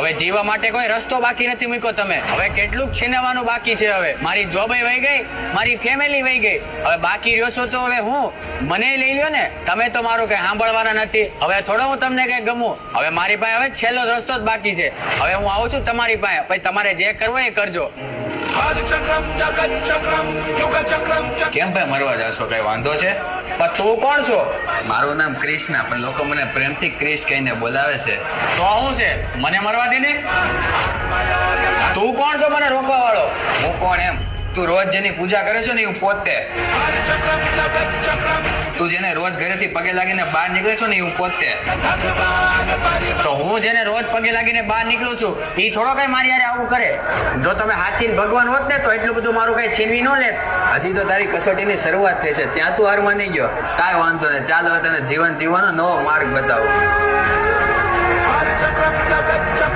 હવે જીવવા માટે કોઈ રસ્તો બાકી નથી મૂક્યો તમે. હવે કેટલું છીનવાનું બાકી છે. હવે મારી જોબ વહી ગઈ, મારી ફેમિલી વહી ગઈ, હવે બાકી રહ્યો છો તો હવે હું મને લઈ લ્યો ને. તમે તો મારું કઈ સાંભળવાના નથી. હવે થોડો હું તમને કઈ ગમું. હવે મારી પાસે હવે છેલ્લો રસ્તો જ બાકી છે. હવે હું આવું છું તમારી પાસે. પછી તમારે જે કરવું એ કરજો. કેમ ભાઈ મરવા જાશો? કઈ વાંધો છે? પણ તું કોણ છો? મારું નામ ક્રિષ્ના, પણ લોકો મને પ્રેમથી ક્રિશ કહીને બોલાવે છે. તો શું છે? મને મરવા દે ને. તું કોણ છો મને રોકવા વાળો? હું કોણ એમ? તું રોજ જેની પૂજા કરે છો ને હું પોતે. તું જેને રોજ ઘરેથી પગે લાગીને બહાર નીકળે છો ને હું પોતે. તો હું જેને રોજ પગે લાગીને બહાર નીકળું છું એ થોડો કઈ મારી યારે આવું કરે. જો તમે હાચીન ભગવાન હોત ને તો એટલું બધું મારું કઈ છીનવી ન લેત. હજી તો તારી કસોટીની શરૂઆત થઈ છે, ત્યાં તું હારમાં નહીં ગયો. કાંઈ વાંધો નહીં, ચાલ હવે તને જીવન જીવવાનો નવો માર્ગ બતાવો.